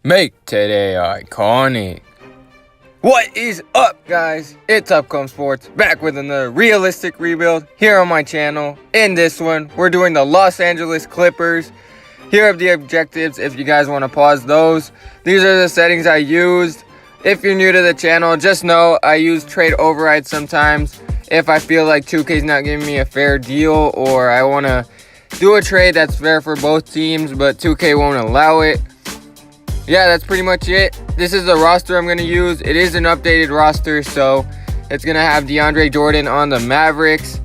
Make today iconic. What is up, guys? It's Upcome Sports, back with another realistic rebuild here on my channel. In this one, we're doing the Los Angeles Clippers. Here are the objectives if you guys want to pause those. These are the settings I used. If you're new to the channel, just know I use trade overrides sometimes if I feel like 2K is not giving me a fair deal, or I want to do a trade that's fair for both teams, but 2K won't allow it. Yeah, that's pretty much it. This is the roster I'm going to use. It is an updated roster, so it's going to have DeAndre Jordan on the Mavericks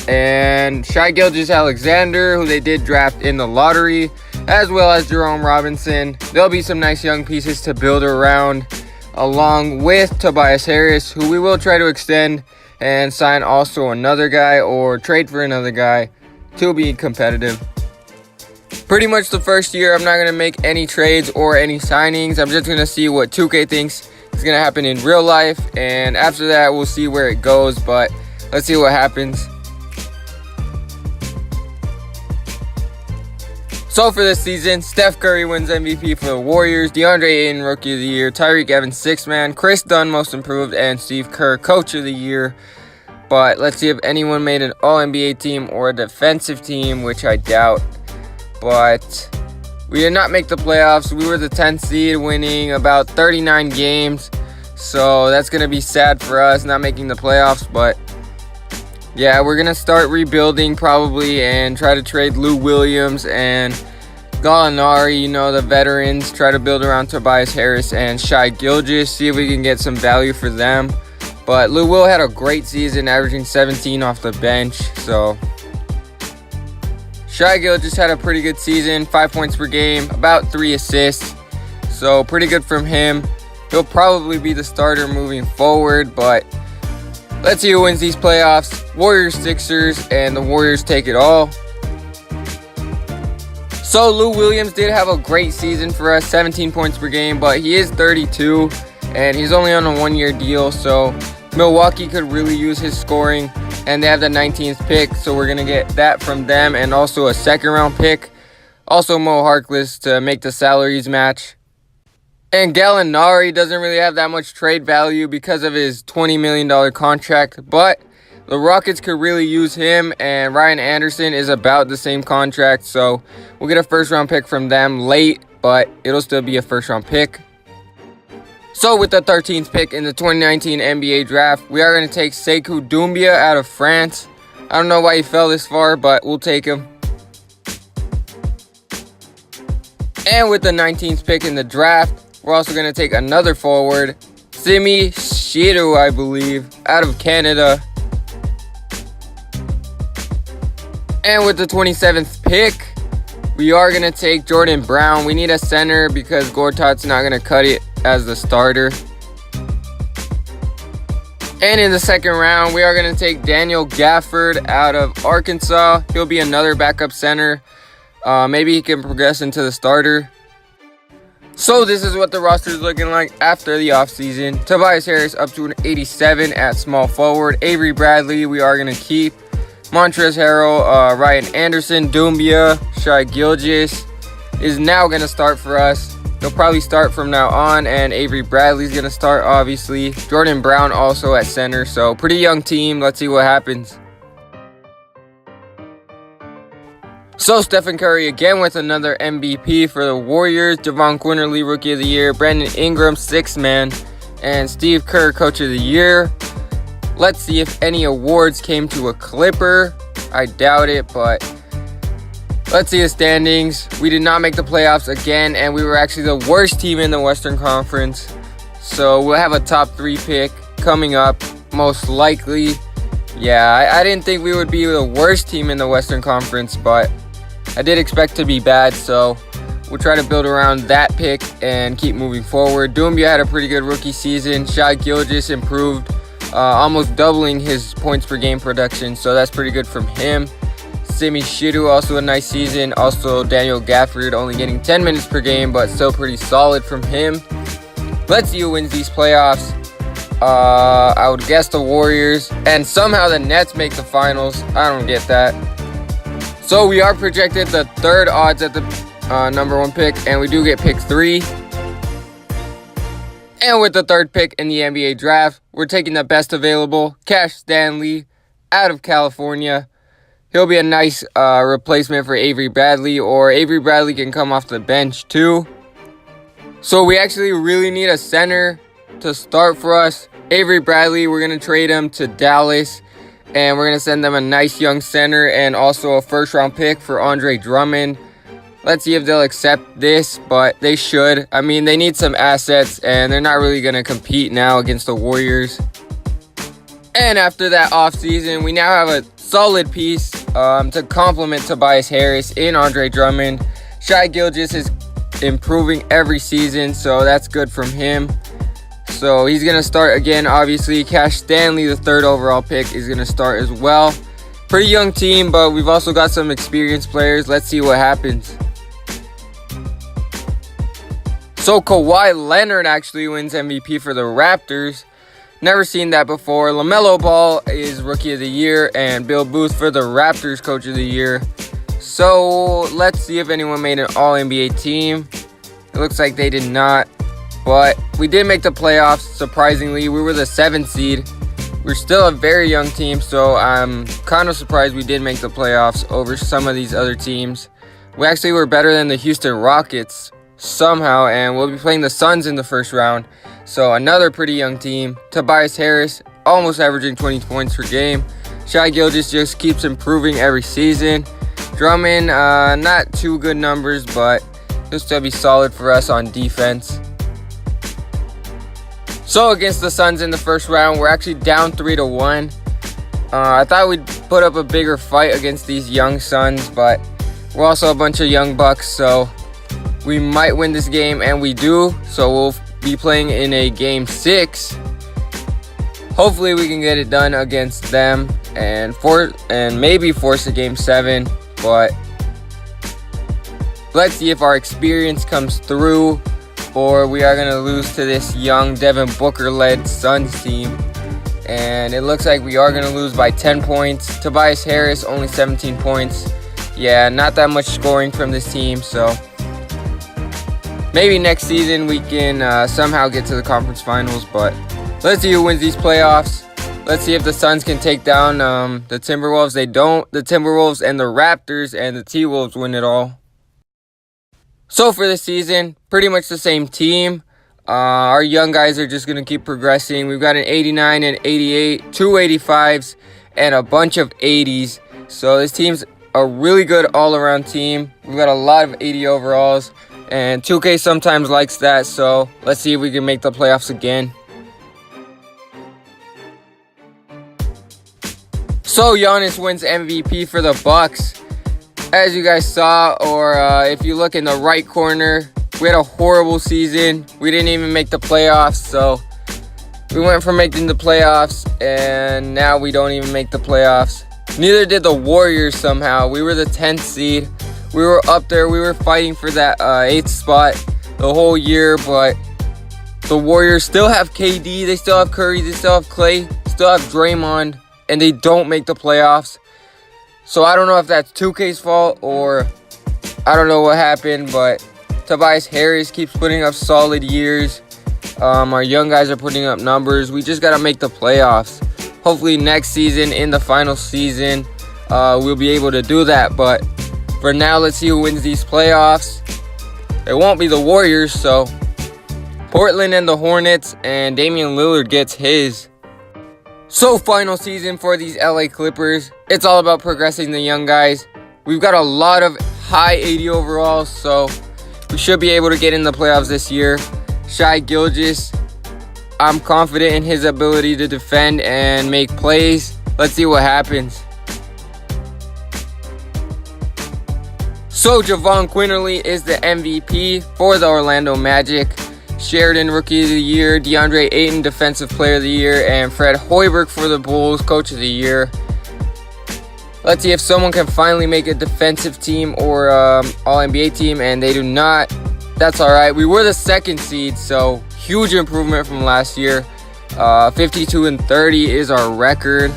and Shai Alexander, who they did draft in the lottery, as well as Jerome Robinson. There'll be some nice young pieces to build around, along with Tobias Harris, who we will try to extend and sign also another guy or trade for another guy to be competitive. Pretty much the first year, I'm not going to make any trades or any signings. I'm just going to see what 2K thinks is going to happen in real life. And after that, we'll see where it goes. But let's see what happens. So for this season, Steph Curry wins MVP for the Warriors. DeAndre Ayton, Rookie of the Year. Tyreek Evans, Sixth Man. Chris Dunn, Most Improved. And Steve Kerr, Coach of the Year. But let's see if anyone made an All-NBA team or a defensive team, which I doubt. But we did not make the playoffs. We were the 10th seed, winning about 39 games. So that's going to be sad for us, not making the playoffs. But yeah, we're going to start rebuilding probably and try to trade Lou Williams and Gallinari, the veterans. Try to build around Tobias Harris and Shai Gilgeous. See if we can get some value for them. But Lou Will had a great season, averaging 17 off the bench. So Shai just had a pretty good season, 5 points per game, about 3 assists. So pretty good from him. He'll probably be the starter moving forward, but let's see who wins these playoffs. Warriors, Sixers, and the Warriors take it all. So Lou Williams did have a great season for us, 17 points per game, but he is 32, and he's only on a one-year deal, so Milwaukee could really use his scoring. And they have the 19th pick, so we're going to get that from them, and also a second-round pick. Also Mo Harkless to make the salaries match. And Gallinari doesn't really have that much trade value because of his $20 million contract, but the Rockets could really use him, and Ryan Anderson is about the same contract, so we'll get a first-round pick from them late, but it'll still be a first-round pick. So with the 13th pick in the 2019 NBA draft, we are going to take Sekou Doumbia out of France. I don't know why he fell this far, but we'll take him. And with the 19th pick in the draft, we're also going to take another forward, Simi Shiru, I believe, out of Canada. And with the 27th pick, we are going to take Jordan Brown. We need a center because Gortat's not going to cut it as the starter. And in the second round, we are going to take Daniel Gafford out of Arkansas. He'll be another backup center. Maybe he can progress into the starter. So this is what the roster is looking like after the offseason. Tobias Harris up to an 87 at small forward. Avery Bradley we are going to keep. Montrezl Harrell, Ryan Anderson, Doumbia, Shai Gilgeous is now going to start for us. He'll probably start from now on, and Avery Bradley's going to start, obviously. Jordan Brown also at center, so pretty young team. Let's see what happens. So Stephen Curry again with another MVP for the Warriors. Javon Quinterly, Rookie of the Year. Brandon Ingram, Sixth Man. And Steve Kerr, Coach of the Year. Let's see if any awards came to a Clipper. I doubt it, but let's see the standings. We did not make the playoffs again, and we were actually the worst team in the Western Conference. So we'll have a top 3 pick coming up, most likely. Yeah, I didn't think we would be the worst team in the Western Conference, but I did expect to be bad, so we'll try to build around that pick and keep moving forward. Doumbia had a pretty good rookie season. Shai Gilgeous improved, almost doubling his points per game production, so that's pretty good from him. Simi Shiru, also a nice season. Also Daniel Gafford only getting 10 minutes per game, but still pretty solid from him. Let's see who wins these playoffs. I would guess the Warriors, and somehow the Nets make the finals. I don't get that. So we are projected the third odds at the number 1 pick, and we do get pick 3. And with the third pick in the NBA draft, we're taking the best available, Cash Stanley, out of California. He'll be a nice replacement for Avery Bradley, or Avery Bradley can come off the bench too. So we actually really need a center to start for us. Avery Bradley, we're going to trade him to Dallas, and we're going to send them a nice young center and also a first-round pick for Andre Drummond. Let's see if they'll accept this, but they should. I mean, they need some assets, and they're not really going to compete now against the Warriors. And after that offseason, we now have a solid piece to complement Tobias Harris in Andre Drummond. Shai is improving every season, so that's good from him. So he's going to start again, obviously. Cash Stanley, the third overall pick, is going to start as well. Pretty young team, but we've also got some experienced players. Let's see what happens. So Kawhi Leonard actually wins MVP for the Raptors. Never seen that before. LaMelo Ball is Rookie of the Year, and Bill Booth for the Raptors Coach of the Year. So let's see if anyone made an All-NBA team. It looks like they did not, but we did make the playoffs. Surprisingly, we were the 7th seed. We're still a very young team, so I'm kind of surprised we did make the playoffs over some of these other teams. We actually were better than the Houston Rockets somehow, and we'll be playing the Suns in the first round. So another pretty young team. Tobias Harris almost averaging 20 points per game. Shai just keeps improving every season. Drummond, not too good numbers, but he'll still be solid for us on defense. So against the Suns in the first round, we're actually down 3-1. I thought we'd put up a bigger fight against these young Suns, but we're also a bunch of young Bucks, so we might win this game, and we do. So we'll be playing in a game 6. Hopefully we can get it done against them and maybe force a game 7. But let's see if our experience comes through, or we are going to lose to this young Devin Booker-led Suns team. And it looks like we are going to lose by 10 points. Tobias Harris, only 17 points. Yeah, not that much scoring from this team, so maybe next season we can somehow get to the conference finals, but let's see who wins these playoffs. Let's see if the Suns can take down the Timberwolves. They don't. The Timberwolves and the Raptors and the T-Wolves win it all. So for this season, pretty much the same team. Our young guys are just going to keep progressing. We've got an 89 and 88, 2 85s, and a bunch of 80s. So this team's a really good all-around team. We've got a lot of 80 overalls. And 2K sometimes likes that, so let's see if we can make the playoffs again. So Giannis wins MVP for the Bucks. As you guys saw, or if you look in the right corner, we had a horrible season. We didn't even make the playoffs, so we went from making the playoffs, and now we don't even make the playoffs. Neither did the Warriors somehow. We were the 10th seed. We were up there. We were fighting for that 8th spot the whole year, but the Warriors still have KD. They still have Curry. They still have Clay. Still have Draymond, and they don't make the playoffs. So I don't know if that's 2K's fault or I don't know what happened, but Tobias Harris keeps putting up solid years. Our young guys are putting up numbers. We just got to make the playoffs. Hopefully next season, in the final season, we'll be able to do that. But for now, let's see who wins these playoffs. It won't be the Warriors, so Portland and the Hornets, and Damian Lillard gets his. So final season for these LA Clippers. It's all about progressing the young guys. We've got a lot of high 80 overalls, so we should be able to get in the playoffs this year. Shai Gilgeous, I'm confident in his ability to defend and make plays. Let's see what happens. So Javon Quinterly is the MVP for the Orlando Magic. Sheridan, Rookie of the Year. DeAndre Ayton, Defensive Player of the Year. And Fred Hoiberg for the Bulls, Coach of the Year. Let's see if someone can finally make a defensive team or All-NBA team, and they do not. That's all right. We were the 2nd seed, so huge improvement from last year. 52 and 30 is our record.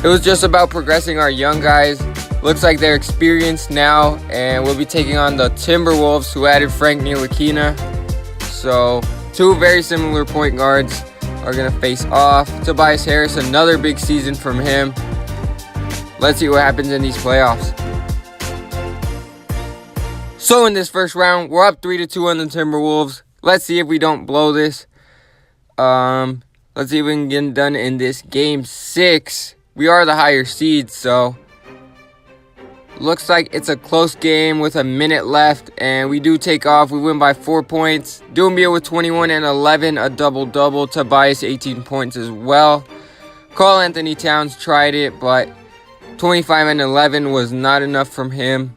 It was just about progressing our young guys. Looks like they're experienced now, and we'll be taking on the Timberwolves, who added Frank Ntilikina. So Two very similar point guards are going to face off. Tobias Harris, another big season from him. Let's see what happens in these playoffs. So in this first round, we're up 3-2 on the Timberwolves. Let's see if we don't blow this. Let's see if we can get it done in this game 6. We are the higher seed, so looks like it's a close game with a minute left, and we do take off. We win by 4 points. Doumbia with 21 and 11, a double-double. Tobias 18 points as well. Karl Anthony Towns tried it, but 25 and 11 was not enough from him.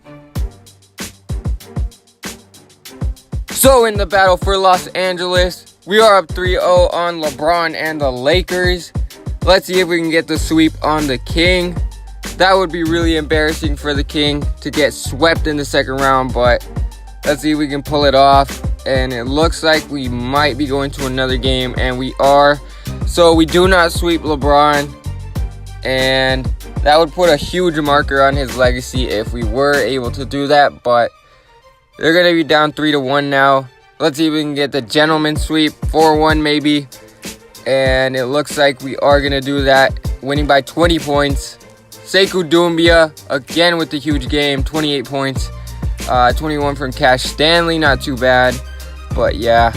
So in the battle for Los Angeles, we are up 3-0 on LeBron and the Lakers. Let's see if we can get the sweep on the King. That would be really embarrassing for the King to get swept in the second round, but let's see if we can pull it off. And it looks like we might be going to another game, and we are. So we do not sweep LeBron, and that would put a huge marker on his legacy if we were able to do that, but they're going to be down 3-1 now. Let's see if we can get the gentleman sweep, 4-1 maybe. And it looks like we are going to do that, winning by 20 points. Sekou Doumbia, again with the huge game, 28 points. 21 from Cash Stanley, not too bad. But yeah.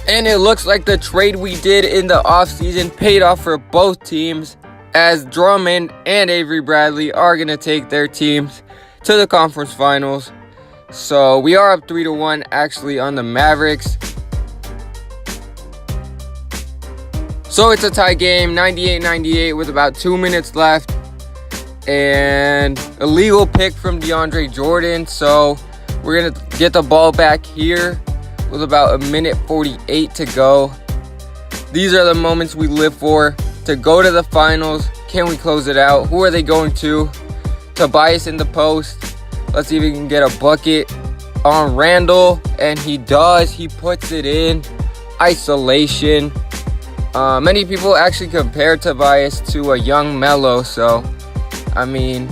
And it looks like the trade we did in the offseason paid off for both teams, as Drummond and Avery Bradley are going to take their teams to the conference finals. So we are up 3-1 actually on the Mavericks. So it's a tie game, 98-98 with about 2 minutes left. And a legal pick from DeAndre Jordan. So we're going to get the ball back here with about 1:48 to go. These are the moments we live for, to go to the finals. Can we close it out? Who are they going to? Tobias in the post. Let's see if we can get a bucket on Randall. And he does. He puts it in. Isolation. Many people actually compare Tobias to a young Melo. So, I mean,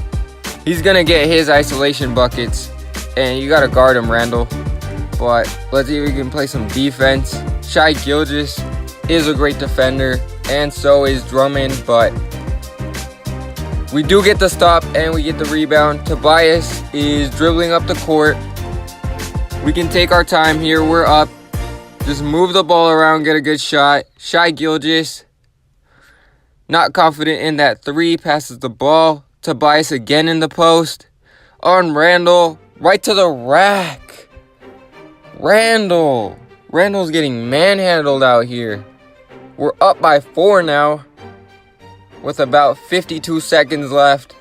he's going to get his isolation buckets. And you got to guard him, Randall. But let's see if we can play some defense. Shai Gilgeous is a great defender. And so is Drummond. But we do get the stop and we get the rebound. Tobias is dribbling up the court. We can take our time here. We're up. Just move the ball around, get a good shot. Shai Gilgeous, not confident in that three, passes the ball. Tobias again in the post. On Randall, right to the rack. Randall's getting manhandled out here. We're up by 4 now, with about 52 seconds left.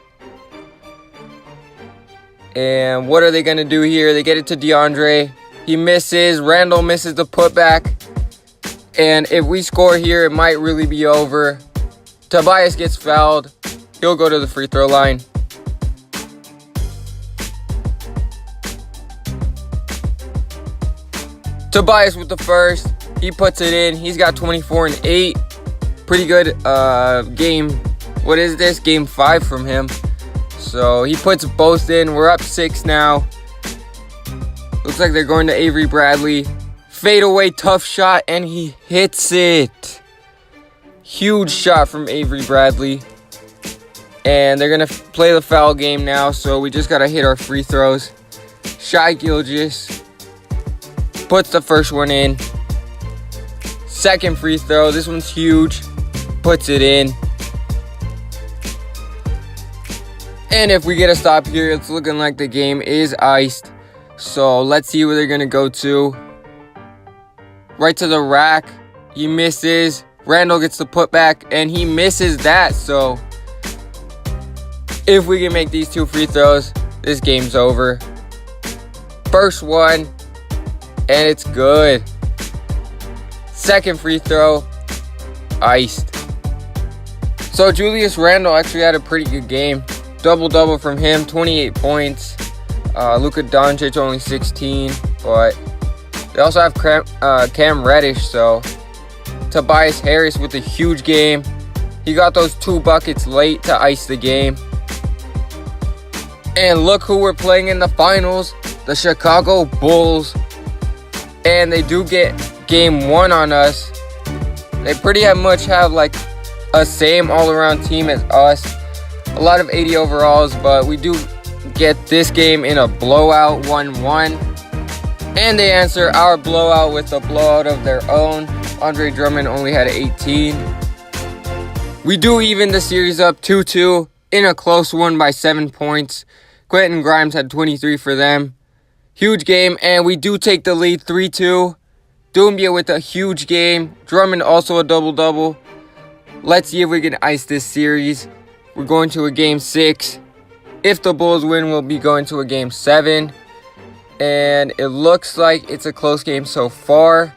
And what are they going to do here? They get it to DeAndre. He misses. Randall misses the putback. And if we score here, it might really be over. Tobias gets fouled. He'll go to the free throw line. Tobias with the first. He puts it in. He's got 24 and 8. Pretty good game. What is this? Game 5 from him. So he puts both in. We're up 6 now. Looks like they're going to Avery Bradley. Fade away, tough shot, and he hits it. Huge shot from Avery Bradley. And they're going to play the foul game now, so we just got to hit our free throws. Shai Gilgeous puts the first one in. Second free throw. This one's huge. Puts it in. And if we get a stop here, it's looking like the game is iced. So let's see where they're going to go to. Right to the rack. He misses. Randall gets the putback, and he misses that. So if we can make these 2 free throws, this game's over. First one, and it's good. Second free throw, iced. So Julius Randle actually had a pretty good game. Double-double from him, 28 points. Luka Doncic only 16, but they also have Cam Reddish, so Tobias Harris with a huge game. He got those 2 buckets late to ice the game. And look who we're playing in the finals, the Chicago Bulls. and they do get game 1 on us. They pretty much have like a same all-around team as us. A lot of 80 overalls, but we do get this game in a blowout 1-1. And they answer our blowout with a blowout of their own. Andre Drummond only had 18. We do even the series up 2-2 in a close one by 7 points. Quentin Grimes had 23 for them. Huge game, and we do take the lead 3-2. Doumbia with a huge game. Drummond also a double-double. Let's see if we can ice this series. We're going to a game 6. If the Bulls win, we'll be going to a game 7. And it looks like it's a close game so far.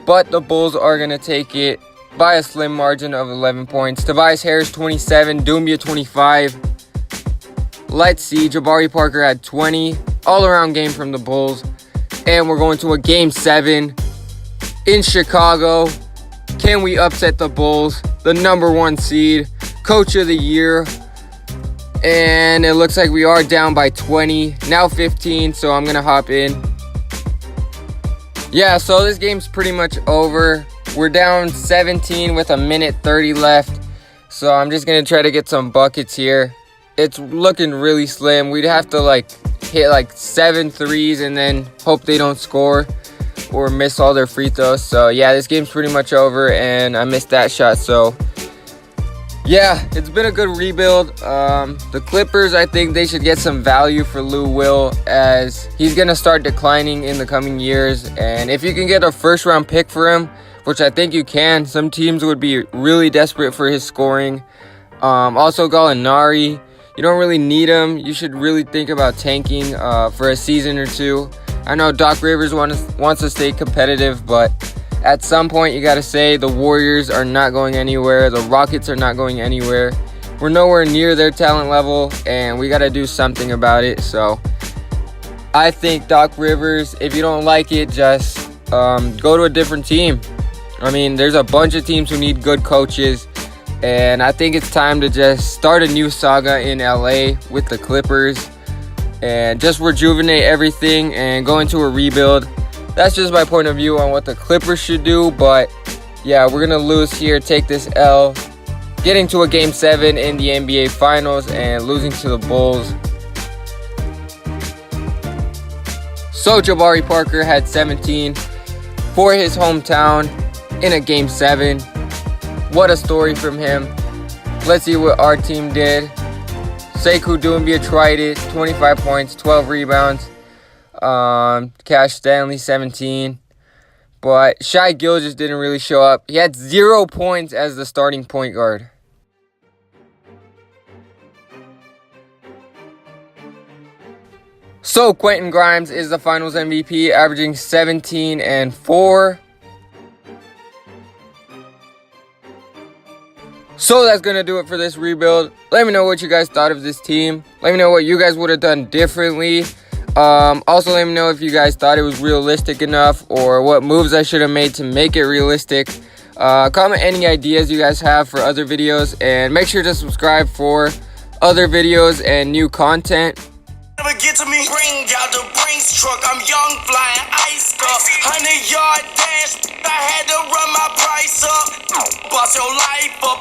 But the Bulls are going to take it by a slim margin of 11 points. Tobias Harris 27, Doumbia 25. Let's see, Jabari Parker had 20. All-around game from the Bulls. And we're going to a game 7 in Chicago. Can we upset the Bulls? The number 1 seed, coach of the year. And it looks like we are down by 20, now 15, so I'm gonna hop in. Yeah, so this game's pretty much over. We're down 17 with a minute 30 left, so I'm just gonna try to get some buckets here. It's looking really slim. We'd have to like hit like 7 threes and then hope they don't score or miss all their free throws. So yeah, this game's pretty much over, and I missed that shot. So yeah, it's been a good rebuild. The Clippers, I think they should get some value for Lou Will, as he's gonna start declining in the coming years. And if you can get a first-round pick for him, which I think you can, some teams would be really desperate for his scoring. Also Gallinari, you don't really need him. You should really think about tanking for a season or 2. I know Doc Rivers wants to stay competitive, but at some point you got to say the Warriors are not going anywhere. The Rockets are not going anywhere. We're nowhere near their talent level, and we got to do something about it. So I think Doc Rivers, if you don't like it, just go to a different team. I mean, there's a bunch of teams who need good coaches, and I think it's time to just start a new saga in LA with the Clippers and just rejuvenate everything and go into a rebuild. That's just my point of view on what the Clippers should do. But yeah, we're going to lose here, take this L, getting to a game 7 in the NBA Finals and losing to the Bulls. So Jabari Parker had 17 for his hometown in a game 7. What a story from him. Let's see what our team did. Sekou Doumbia tried it, 25 points, 12 rebounds. Cash Stanley, 17. But Shai just didn't really show up. He had 0 points as the starting point guard. So Quentin Grimes is the Finals MVP, averaging 17 and 4. So that's going to do it for this rebuild. Let me know what you guys thought of this team. Let me know what you guys would have done differently. Also, let me know if you guys thought it was realistic enough, or what moves I should have made to make it realistic. Comment any ideas you guys have for other videos, and make sure to subscribe for other videos and new content. Never get to me. Bring out the Brinks truck. I'm young, flying ice up. 100-yard dash. I had to run my price up. Boss your life up.